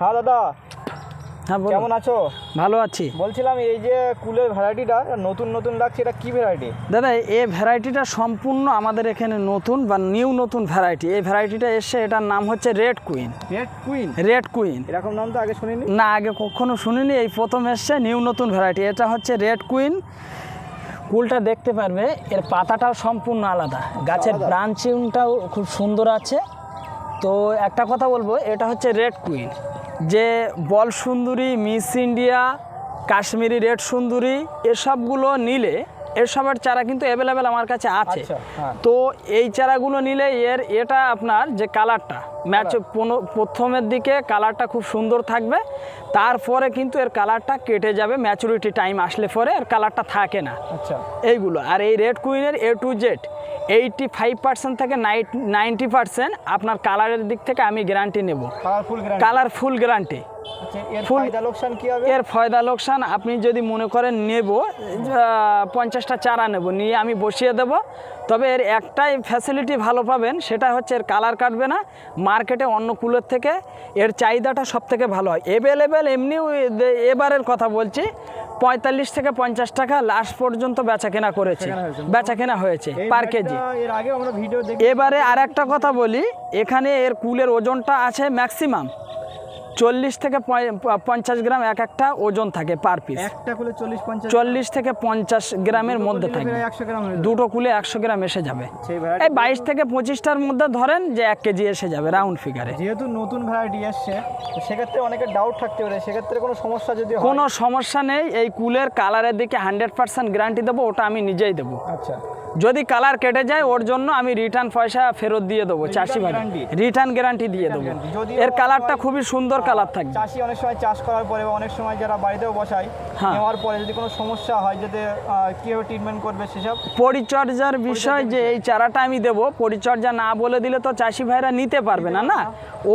হ্যাঁ দাদা, হ্যাঁ বলো। কেমন আছো? ভালো আছি। বলছিলাম এই যে কুলের ভ্যারাইটিটা নতুন নতুন লাগছে, এটা কি ভ্যারাইটি? দাদা এই ভ্যারাইটিটা সম্পূর্ণ আমাদের এখানে নতুন বা নতুন ভ্যারাইটি। এই ভ্যারাইটিটা এসে এটার নাম হচ্ছে red queen. Red queen? Red queen এরকম নাম তো আগে শুনিনি। না, আগে কখনো শুনিনি, এই প্রথম এসছে নতুন ভ্যারাইটি। এটা হচ্ছে রেড কুইন। কুলটা দেখতে পারবে, এর পাতাটাও সম্পূর্ণ আলাদা, গাছের আলাদা? ব্রাঞ্চিংটাও খুব সুন্দর আছে। তো একটা কথা বলবো, এটা হচ্ছে রেড কুইন, যে বল সুন্দরী, মিস ইন্ডিয়া, কাশ্মীরি রেড সুন্দরী এসবগুলো নিলে এসবের চারা কিন্তু অ্যাভেলেবেল আমার কাছে আছে। আচ্ছা, হ্যাঁ। তো এই চারাগুলো নিলে এটা আপনার যে কালারটা প্রথমের দিকে কালারটা খুব সুন্দর থাকবে, তারপরে কিন্তু এর কালারটা কেটে যাবে, ম্যাচুরিটি টাইম আসলে পরে এর কালারটা থাকে না। আচ্ছা, এইগুলো আর এই রেড কুইনের A to Z 85% থেকে 90% আপনার কালারের দিক থেকে আমি গ্যারান্টি নেব। Colourful guarantee. আচ্ছা, এর ফুল ফায়দা লোকসান কি হবে? এর ফয়দা লোকসান আপনি যদি মনে করেন নেব 50টা চারা নেব, নিয়ে আমি বসিয়ে দেব, তবে এর একটাই ফ্যাসিলিটি ভালো পাবেন, সেটা হচ্ছে এর কালার কাটবে না। মার্কেটে অন্য কুলের থেকে এর চাহিদাটা সব থেকে ভালো হয়। অ্যাভেলেবেল এমনিও এবারের কথা বলছি 45 থেকে 50 টাকা লাস্ট পর্যন্ত বেচাকেনা করেছে, বেচাকেনা হয়েছে পার কেজি। এর আগে আমরা ভিডিও দেখি। এবারে আর একটা কথা বলি, এখানে এর কুলের ওজনটা আছে ম্যাক্সিমাম 40 থেকে 50 গ্রাম এক একটা ওজন থাকে পার পিস। একটা কুলে 40 থেকে 50 গ্রামের মধ্যে থাকবে। 100 গ্রাম হয়ে যাবে। দুটো কুলে 100 গ্রাম এসে যাবে। সেই variety এই 22 থেকে 25টার মধ্যে ধরেন যে 1 কেজি এসে যাবে রাউন্ড ফিগারে। যেহেতু নতুন ভ্যারাইটি আসছে, তো সেক্ষেত্রে অনেকের ডাউট থাকতে পারে, সেক্ষেত্রে কোনো সমস্যা যদি হয়? কোনো সমস্যা নেই, এই কুলের কালারের দিকে 100% গ্যারান্টি দেবো, ওটা আমি নিজেই দেবো। আচ্ছা, যদি কালার কেটে যায় ওর জন্য আমি রিটার্ন পয়সা ফেরত দিয়ে দেবো, চাষি ভাই guarantee? রিটার্ন গ্যারান্টি দিয়ে দেবো। যদি এর কালারটা খুবই সুন্দর কালার থাকবে। চাষি অনেক সময় চাষ করার পরে বা অনেক সময় যারা বাড়িতেও বসায়, হ্যাঁ। নেওয়ার পরে যদি কোনো সমস্যা হয়, যাতে কীভাবে ট্রিটমেন্ট করবে সেসব। পরিচর্যার বিষয় যে এই চারাটা আমি দেব, পরিচর্যা না বলে দিলে তো চাষি ভাইরা নিতে পারবে না। না,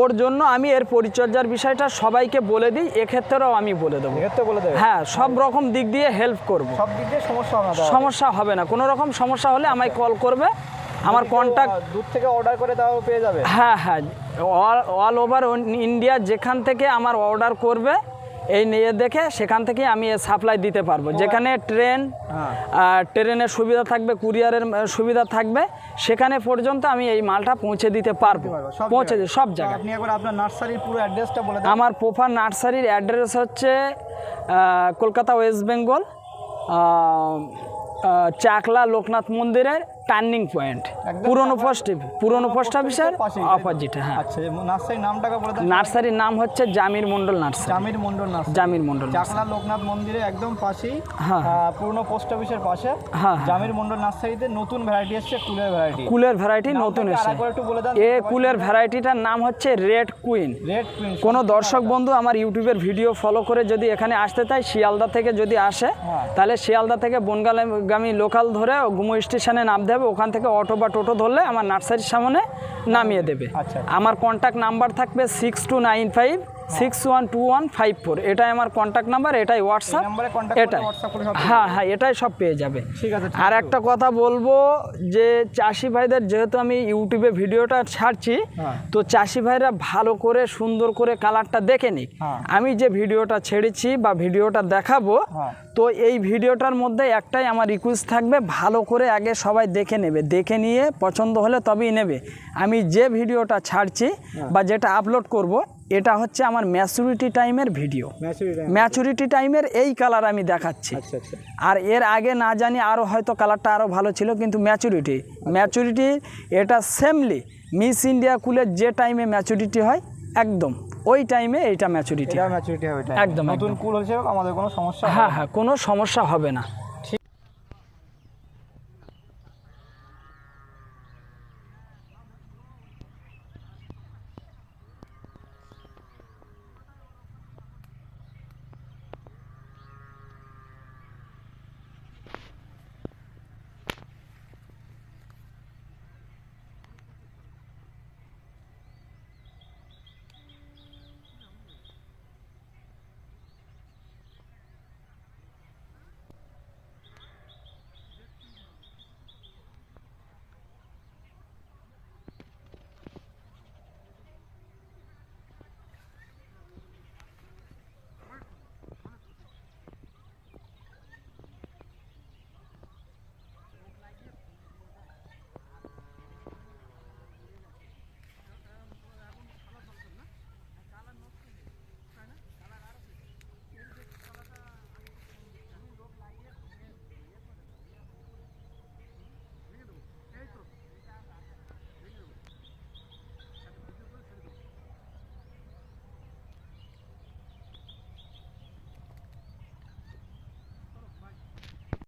ওর জন্য আমি এর পরিচর্যার বিষয়টা সবাইকে বলে দিই, এক্ষেত্রেও আমি বলে দেবো। এক্ষেত্রে বলে দেবে? হ্যাঁ, সব রকম দিক দিয়ে হেল্প করব। সব দিক দিয়ে সমস্যা হবে না? সমস্যা হবে না, কোনো রকম সমস্যা হলে আমায় কল করবে, আমার কন্ট্যাক্ট। দূর থেকে অর্ডার করে তাও পেয়ে যাবে? হ্যাঁ হ্যাঁ, অল ওভার ইন্ডিয়া যেখান থেকে আমার অর্ডার করবে এই নিয়ে দেখে সেখান থেকে আমি সাপ্লাই দিতে পারবো। যেখানে ট্রেনের সুবিধা থাকবে, কুরিয়ারের সুবিধা থাকবে, সেখানে পর্যন্ত আমি এই মালটা পৌঁছে দিতে পারবো। পৌঁছে দিই সব জায়গায়। আপনি একবার আপনার নার্সারির পুরো অ্যাড্রেসটা বলে দেন। আমার প্রপার নার্সারির অ্যাড্রেস হচ্ছে কলকাতা ওয়েস্ট বেঙ্গল, চাকলা লোকনাথ মন্দিরের টার্নিং পয়েন্ট, পুরনো পোস্ট অফিসের অপোজিটে। হ্যাঁ, আচ্ছা, নার্সারির নামটা বলে দেন। নার্সারির নাম হচ্ছে জামির মন্ডল নার্সারি। জামির মন্ডল চাকলা লোকনাথ মন্দিরে একদম পাশেই, হ্যাঁ, পুরনো পোস্ট অফিসের পাশে। হ্যাঁ, জামির মন্ডল নার্সারিতে নতুন ভ্যারাইটি এসেছে, কুলের ভ্যারাইটি নতুন এসেছে। একটু বলে দেন। কুলের ভ্যারাইটিটার নাম হচ্ছে রেড কুইন। কোনো দর্শক বন্ধু আমার ইউটিউবের ভিডিও ফলো করে যদি এখানে আসতে চায়, শিয়ালদা থেকে যদি আসে, তাহলে শিয়ালদা থেকে বনগামী লোকাল ধরে গুমো স্টেশনে নামতে হবে। ওখান থেকে অটো বা টোটো ধরলে আমার নার্সারির সামনে নামিয়ে দেবে। আমার কন্ট্যাক্ট নাম্বার থাকবে 6295612154। এটাই আমার কন্ট্যাক্ট নাম্বার, এটাই হোয়াটসঅ্যাপ, এটাই। হ্যাঁ হ্যাঁ, এটাই সব পেয়ে যাবে। আর একটা কথা বলবো, যে চাষি ভাইদের যেহেতু আমি ইউটিউবে ভিডিওটা ছাড়ছি, তো চাষি ভাইরা ভালো করে সুন্দর করে কালারটা দেখে নিক। আমি যে ভিডিওটা ছেড়েছি বা ভিডিওটা দেখাবো, তো এই ভিডিওটার মধ্যে একটাই আমার রিকোয়েস্ট থাকবে, ভালো করে আগে সবাই দেখে নেবে, দেখে নিয়ে পছন্দ হলে তবেই নেবে। আমি যে ভিডিওটা ছাড়ছি বা যেটা আপলোড করব, এটা হচ্ছে আমার ম্যাচুরিটি টাইমের ভিডিও। ম্যাচুরিটি টাইমের এই কালার আমি দেখাচ্ছি। আর এর আগে না জানি আরও হয়তো কালারটা আরও ভালো ছিল, কিন্তু ম্যাচুরিটি এটা সেমলি মিস ইন্ডিয়া কুলের যে টাইমে ম্যাচুরিটি হয় একদম ওই টাইমে এইটা ম্যাচুরিটি হবে। একদম নতুন কুল হয়েছে, আমাদের কোনো সমস্যা? হ্যাঁ হ্যাঁ, কোনো সমস্যা হবে না।